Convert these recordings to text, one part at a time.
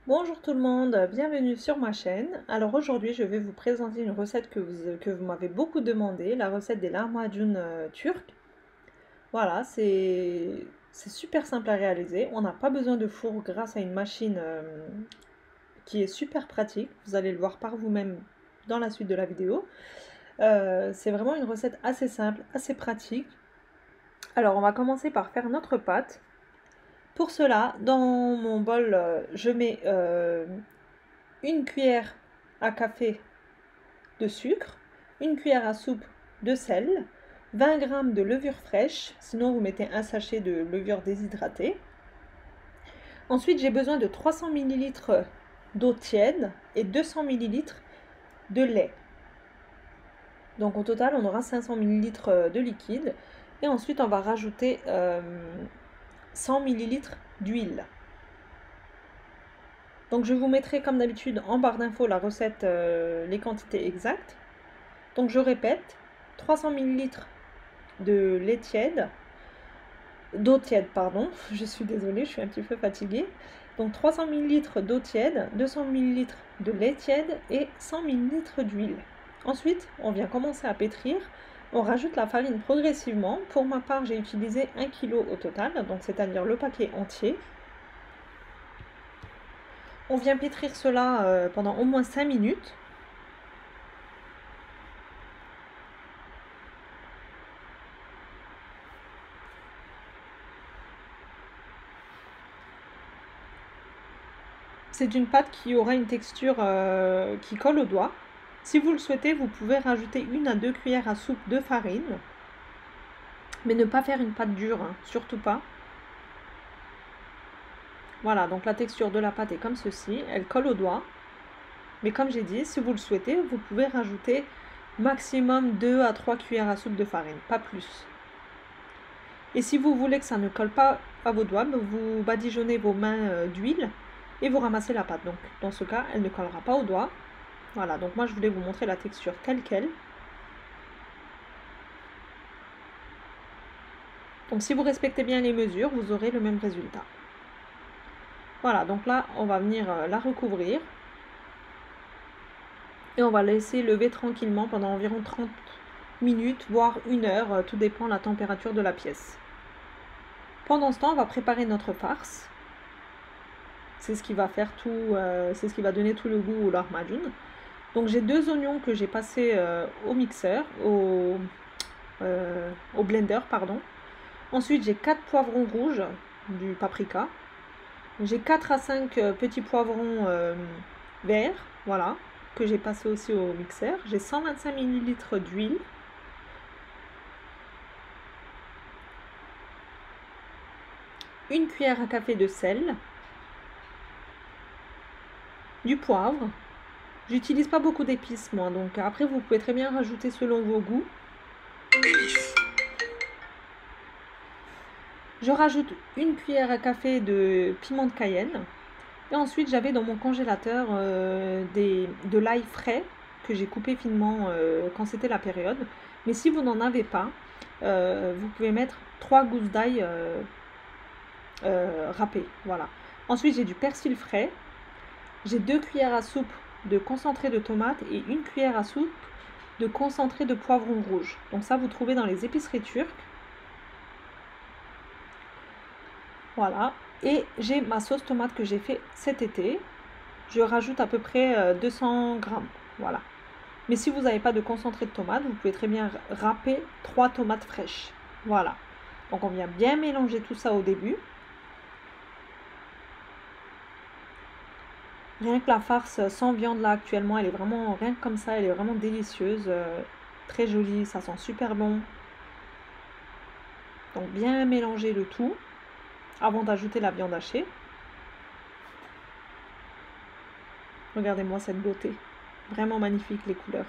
Bonjour tout le monde, bienvenue sur ma chaîne. Alors aujourd'hui je vais vous présenter une recette que vous m'avez beaucoup demandé, la recette des lahmacun turcs. Voilà, c'est super simple à réaliser, on n'a pas besoin de four grâce à une machine qui est super pratique, vous allez le voir par vous-même dans la suite de la vidéo. C'est vraiment une recette assez simple, assez pratique. Alors on va commencer par faire notre pâte. Pour cela, dans mon bol, je mets une cuillère à café de sucre, une cuillère à soupe de sel, 20 g de levure fraîche, sinon vous mettez un sachet de levure déshydratée. Ensuite, j'ai besoin de 300 ml d'eau tiède et 200 ml de lait. Donc au total, on aura 500 ml de liquide. Et ensuite, on va rajouter 100 ml d'huile. Donc je vous mettrai comme d'habitude en barre d'infos la recette, les quantités exactes. Donc je répète, 300 ml de lait tiède, d'eau tiède pardon, je suis désolée, je suis un petit peu fatiguée. Donc 300 ml d'eau tiède, 200 ml de lait tiède et 100 ml d'huile. Ensuite, on vient commencer à pétrir. On rajoute la farine progressivement. Pour ma part, j'ai utilisé 1 kg au total, donc c'est-à-dire le paquet entier. On vient pétrir cela pendant au moins 5 minutes. C'est une pâte qui aura une texture qui colle au doigt. Si vous le souhaitez, vous pouvez rajouter 1 à 2 cuillères à soupe de farine. Mais ne pas faire une pâte dure, hein, surtout pas. Voilà, donc la texture de la pâte est comme ceci, elle colle au doigt. Mais comme j'ai dit, si vous le souhaitez, vous pouvez rajouter maximum 2 à 3 cuillères à soupe de farine, pas plus. Et si vous voulez que ça ne colle pas à vos doigts, vous badigeonnez vos mains d'huile et vous ramassez la pâte. Donc dans ce cas, elle ne collera pas aux doigts. Voilà, donc moi je voulais vous montrer la texture telle quelle. Donc si vous respectez bien les mesures, vous aurez le même résultat. Voilà, donc là, on va venir la recouvrir. Et on va laisser lever tranquillement pendant environ 30 minutes, voire 1 heure, tout dépend de la température de la pièce. Pendant ce temps, on va préparer notre farce. C'est ce qui va faire tout, c'est ce qui va donner tout le goût au lahmacun. Donc j'ai 2 oignons que j'ai passés au mixeur, au blender, pardon. Ensuite, j'ai 4 poivrons rouges, du paprika. J'ai 4 à 5 petits poivrons verts, voilà, que j'ai passé aussi au mixeur. J'ai 125 ml d'huile. Une cuillère à café de sel. Du poivre. J'utilise pas beaucoup d'épices moi, donc après vous pouvez très bien rajouter selon vos goûts. Je rajoute une cuillère à café de piment de Cayenne. Et ensuite j'avais dans mon congélateur de l'ail frais que j'ai coupé finement quand c'était la période. Mais si vous n'en avez pas, vous pouvez mettre 3 gousses d'ail râpées. Voilà. Ensuite j'ai du persil frais. J'ai 2 cuillères à soupe de concentré de tomate et 1 cuillère à soupe de concentré de poivron rouge. Donc ça, vous trouvez dans les épiceries turques. Voilà. Et j'ai ma sauce tomate que j'ai fait cet été. Je rajoute à peu près 200 grammes. Voilà. Mais si vous n'avez pas de concentré de tomate, vous pouvez très bien râper 3 tomates fraîches. Voilà. Donc on vient bien mélanger tout ça au début. Rien que la farce sans viande là actuellement, elle est vraiment, rien que comme ça, elle est vraiment délicieuse, très jolie, ça sent super bon. Donc bien mélanger le tout avant d'ajouter la viande hachée. Regardez-moi cette beauté, vraiment magnifique les couleurs.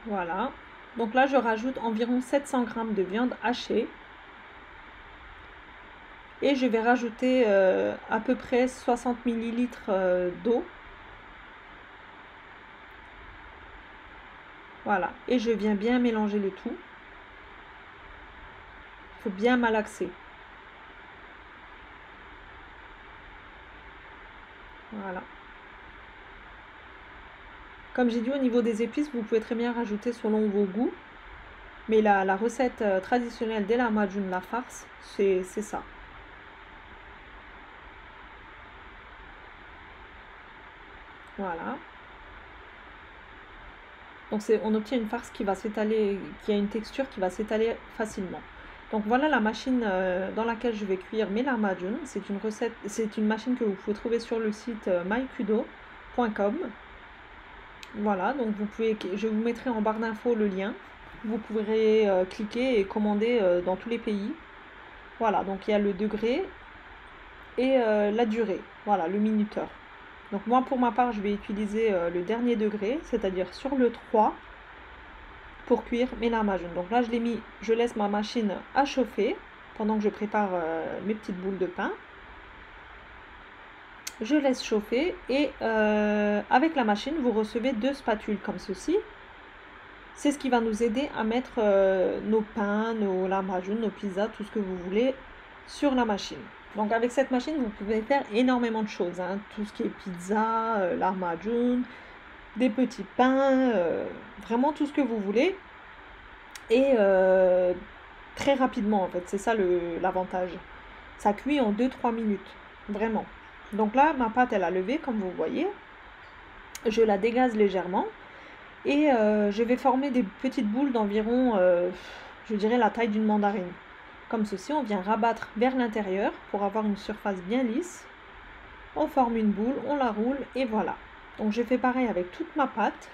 Voilà, donc là je rajoute environ 700 g de viande hachée. Et je vais rajouter à peu près 60 ml d'eau. Voilà, et je viens bien mélanger le tout. Il faut bien malaxer. Voilà. Comme j'ai dit, au niveau des épices, vous pouvez très bien rajouter selon vos goûts. Mais la recette traditionnelle des lahmacun, la farce, c'est ça. Voilà. Donc on obtient une farce qui va s'étaler, qui a une texture qui va s'étaler facilement. Donc voilà la machine dans laquelle je vais cuire mes lahmacun. C'est une machine que vous pouvez trouver sur le site mykudo.com. Voilà, donc je vous mettrai en barre d'infos le lien. Vous pourrez cliquer et commander dans tous les pays. Voilà, donc il y a le degré et la durée. Voilà, le minuteur. Donc moi pour ma part je vais utiliser le dernier degré, c'est-à-dire sur le 3 pour cuire mes lahmacun. Donc là je laisse ma machine à chauffer pendant que je prépare mes petites boules de pain. Je laisse chauffer et avec la machine vous recevez 2 spatules comme ceci. C'est ce qui va nous aider à mettre nos pains, nos lahmacun, nos pizzas, tout ce que vous voulez sur la machine. Donc avec cette machine, vous pouvez faire énormément de choses. Hein. Tout ce qui est pizza, lahmacun, des petits pains, vraiment tout ce que vous voulez. Et très rapidement en fait, c'est ça l'avantage. Ça cuit en 2-3 minutes, vraiment. Donc là, ma pâte, elle a levé, comme vous voyez. Je la dégaze légèrement. Et je vais former des petites boules d'environ, je dirais, la taille d'une mandarine. Comme ceci, on vient rabattre vers l'intérieur pour avoir une surface bien lisse. On forme une boule, on la roule et voilà. Donc je fais pareil avec toute ma pâte.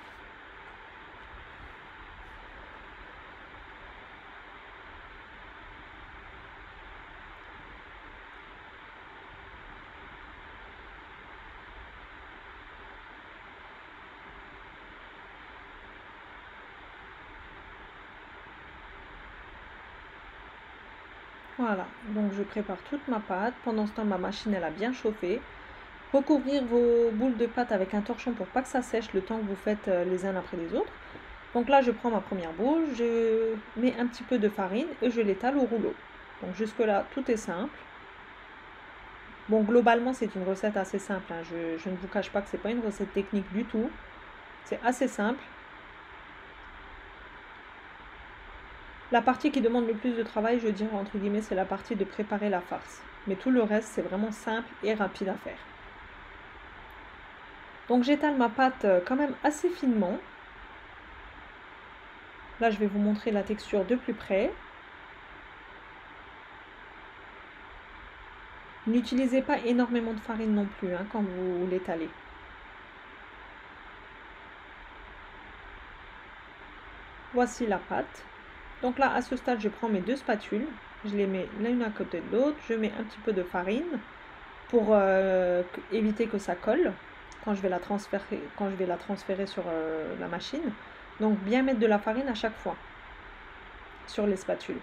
Voilà, donc je prépare toute ma pâte. Pendant ce temps, ma machine, elle a bien chauffé. Recouvrir vos boules de pâte avec un torchon pour pas que ça sèche le temps que vous faites les uns après les autres. Donc là, je prends ma première boule, je mets un petit peu de farine et je l'étale au rouleau. Donc jusque là, tout est simple. Bon, globalement, c'est une recette assez simple. Hein. Je ne vous cache pas que c'est pas une recette technique du tout. C'est assez simple. La partie qui demande le plus de travail, je dirais entre guillemets, c'est la partie de préparer la farce. Mais tout le reste, c'est vraiment simple et rapide à faire. Donc j'étale ma pâte quand même assez finement. Là, je vais vous montrer la texture de plus près. N'utilisez pas énormément de farine non plus hein, quand vous l'étalez. Voici la pâte. Donc là, à ce stade, je prends mes 2 spatules. Je les mets l'une à côté de l'autre. Je mets un petit peu de farine pour éviter que ça colle quand je vais la transférer sur la machine. Donc bien mettre de la farine à chaque fois sur les spatules.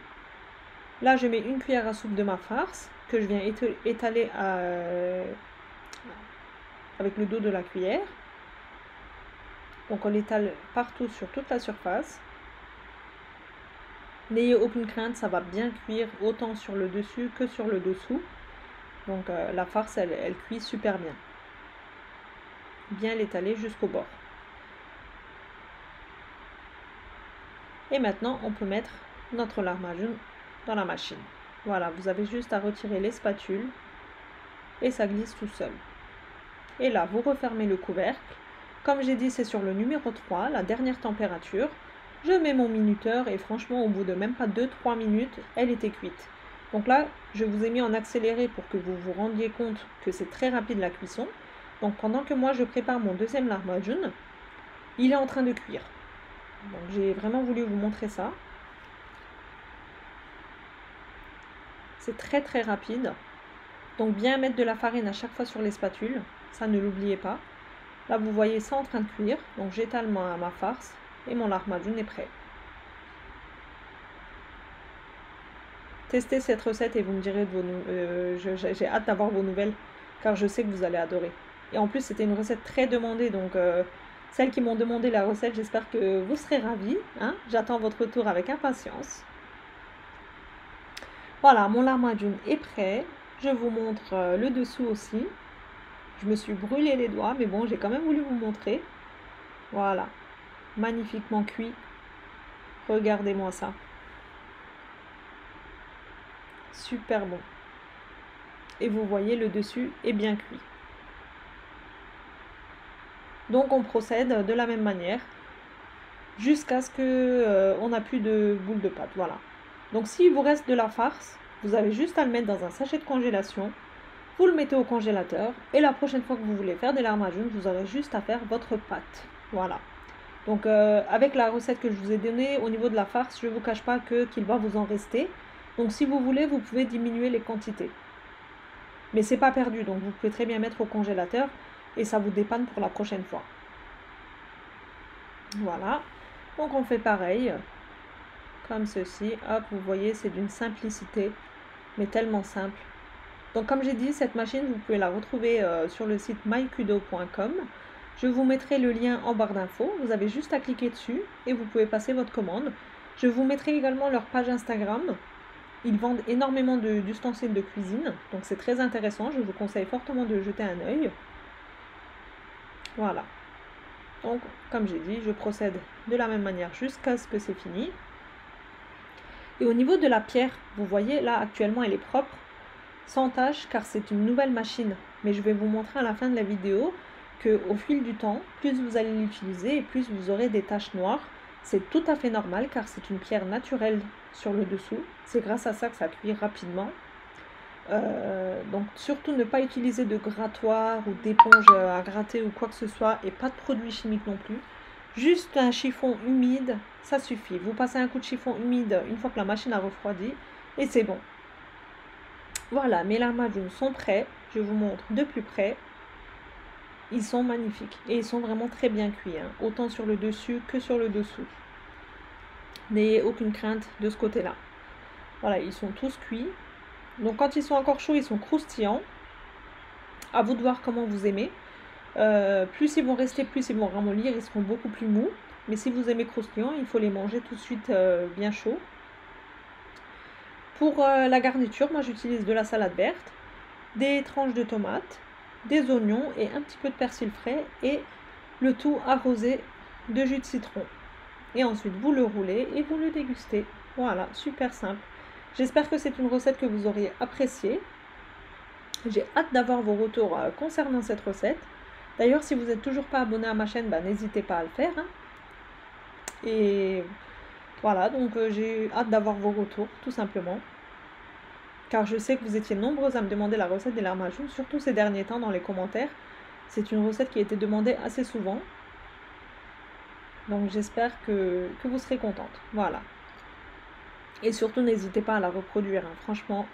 Là, je mets une cuillère à soupe de ma farce que je viens étaler avec le dos de la cuillère. Donc on l'étale partout sur toute la surface. N'ayez aucune crainte, ça va bien cuire autant sur le dessus que sur le dessous. Donc la farce, elle cuit super bien. Bien l'étaler jusqu'au bord. Et maintenant, on peut mettre notre lahmacun dans la machine. Voilà, vous avez juste à retirer les spatules et ça glisse tout seul. Et là, vous refermez le couvercle. Comme j'ai dit, c'est sur le numéro 3, la dernière température. Je mets mon minuteur et franchement, au bout de même pas 2-3 minutes, elle était cuite. Donc là, je vous ai mis en accéléré pour que vous vous rendiez compte que c'est très rapide la cuisson. Donc pendant que moi, je prépare mon deuxième lahmacun, il est en train de cuire. Donc j'ai vraiment voulu vous montrer ça. C'est très très rapide. Donc bien mettre de la farine à chaque fois sur les spatules, ça ne l'oubliez pas. Là vous voyez ça en train de cuire, donc j'étale ma farce et mon lahmacun est prêt. Testez cette recette et vous me direz j'ai hâte d'avoir vos nouvelles car je sais que vous allez adorer. Et en plus c'était une recette très demandée, donc celles qui m'ont demandé la recette, j'espère que vous serez ravis. Hein. J'attends votre retour avec impatience. Voilà, mon lahmacun est prêt. Je vous montre le dessous aussi. Je me suis brûlé les doigts, mais bon, j'ai quand même voulu vous montrer. Voilà, magnifiquement cuit. Regardez-moi ça. Super bon. Et vous voyez, le dessus est bien cuit. Donc on procède de la même manière jusqu'à ce que on n'a plus de boule de pâte. Voilà. Donc s'il vous reste de la farce, vous avez juste à le mettre dans un sachet de congélation. Vous le mettez au congélateur et la prochaine fois que vous voulez faire des lahmacun, vous aurez juste à faire votre pâte. Voilà. Donc avec la recette que je vous ai donnée au niveau de la farce, je ne vous cache pas qu'il va vous en rester. Donc si vous voulez, vous pouvez diminuer les quantités. Mais c'est pas perdu, donc vous pouvez très bien mettre au congélateur et ça vous dépanne pour la prochaine fois. Voilà. Donc on fait pareil, comme ceci. Hop, vous voyez, c'est d'une simplicité, mais tellement simple. Donc comme j'ai dit, cette machine, vous pouvez la retrouver sur le site mykudo.com. Je vous mettrai le lien en barre d'infos. Vous avez juste à cliquer dessus et vous pouvez passer votre commande. Je vous mettrai également leur page Instagram. Ils vendent énormément d'ustensiles de cuisine, donc c'est très intéressant. Je vous conseille fortement de jeter un œil. Voilà. Donc, comme j'ai dit, je procède de la même manière jusqu'à ce que c'est fini. Et au niveau de la pierre, vous voyez, là, actuellement, elle est propre, sans tache, car c'est une nouvelle machine. Mais je vais vous montrer à la fin de la vidéo qu'au fil du temps, plus vous allez l'utiliser et plus vous aurez des taches noires. C'est tout à fait normal, car c'est une pierre naturelle sur le dessous. C'est grâce à ça que ça cuit rapidement. Donc surtout ne pas utiliser de grattoir ou d'éponge à gratter ou quoi que ce soit, et pas de produits chimiques non plus. Juste un chiffon humide, ça suffit. Vous passez un coup de chiffon humide une fois que la machine a refroidi et c'est bon. Voilà, mes lahmacun sont prêts. Je vous montre de plus près. Ils sont magnifiques et ils sont vraiment très bien cuits, hein, autant sur le dessus que sur le dessous. N'ayez aucune crainte de ce côté-là. Voilà, ils sont tous cuits. Donc quand ils sont encore chauds, ils sont croustillants. À vous de voir comment vous aimez. Plus ils vont rester, plus ils vont ramollir, ils seront beaucoup plus mous. Mais si vous aimez croustillant, il faut les manger tout de suite bien chauds. Pour la garniture, moi j'utilise de la salade verte, des tranches de tomates, des oignons et un petit peu de persil frais. Et le tout arrosé de jus de citron. Et ensuite vous le roulez et vous le dégustez. Voilà, super simple. J'espère que c'est une recette que vous auriez appréciée. J'ai hâte d'avoir vos retours concernant cette recette. D'ailleurs, si vous n'êtes toujours pas abonné à ma chaîne, n'hésitez pas à le faire. Hein. Et voilà, donc j'ai hâte d'avoir vos retours, tout simplement. Car je sais que vous étiez nombreux à me demander la recette des lahmacun, surtout ces derniers temps dans les commentaires. C'est une recette qui a été demandée assez souvent. Donc j'espère que vous serez contente. Voilà. Et surtout, n'hésitez pas à la reproduire. Hein. Franchement,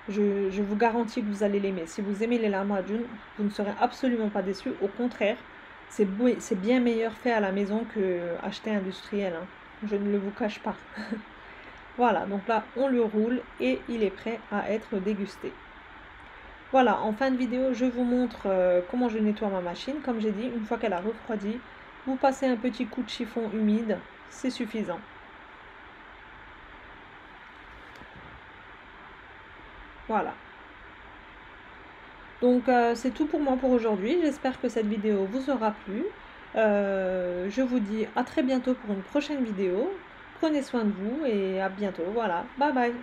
je vous garantis que vous allez l'aimer. Si vous aimez les lahmacun, vous ne serez absolument pas déçus. Au contraire, c'est bien meilleur fait à la maison que acheté industriel. Hein. Je ne le vous cache pas. Voilà, donc là, on le roule et il est prêt à être dégusté. Voilà, en fin de vidéo, je vous montre comment je nettoie ma machine. Comme j'ai dit, une fois qu'elle a refroidi, vous passez un petit coup de chiffon humide, c'est suffisant. Voilà. Donc c'est tout pour moi pour aujourd'hui. J'espère que cette vidéo vous aura plu. Je vous dis à très bientôt pour une prochaine vidéo. Prenez soin de vous et à bientôt. Voilà. Bye bye.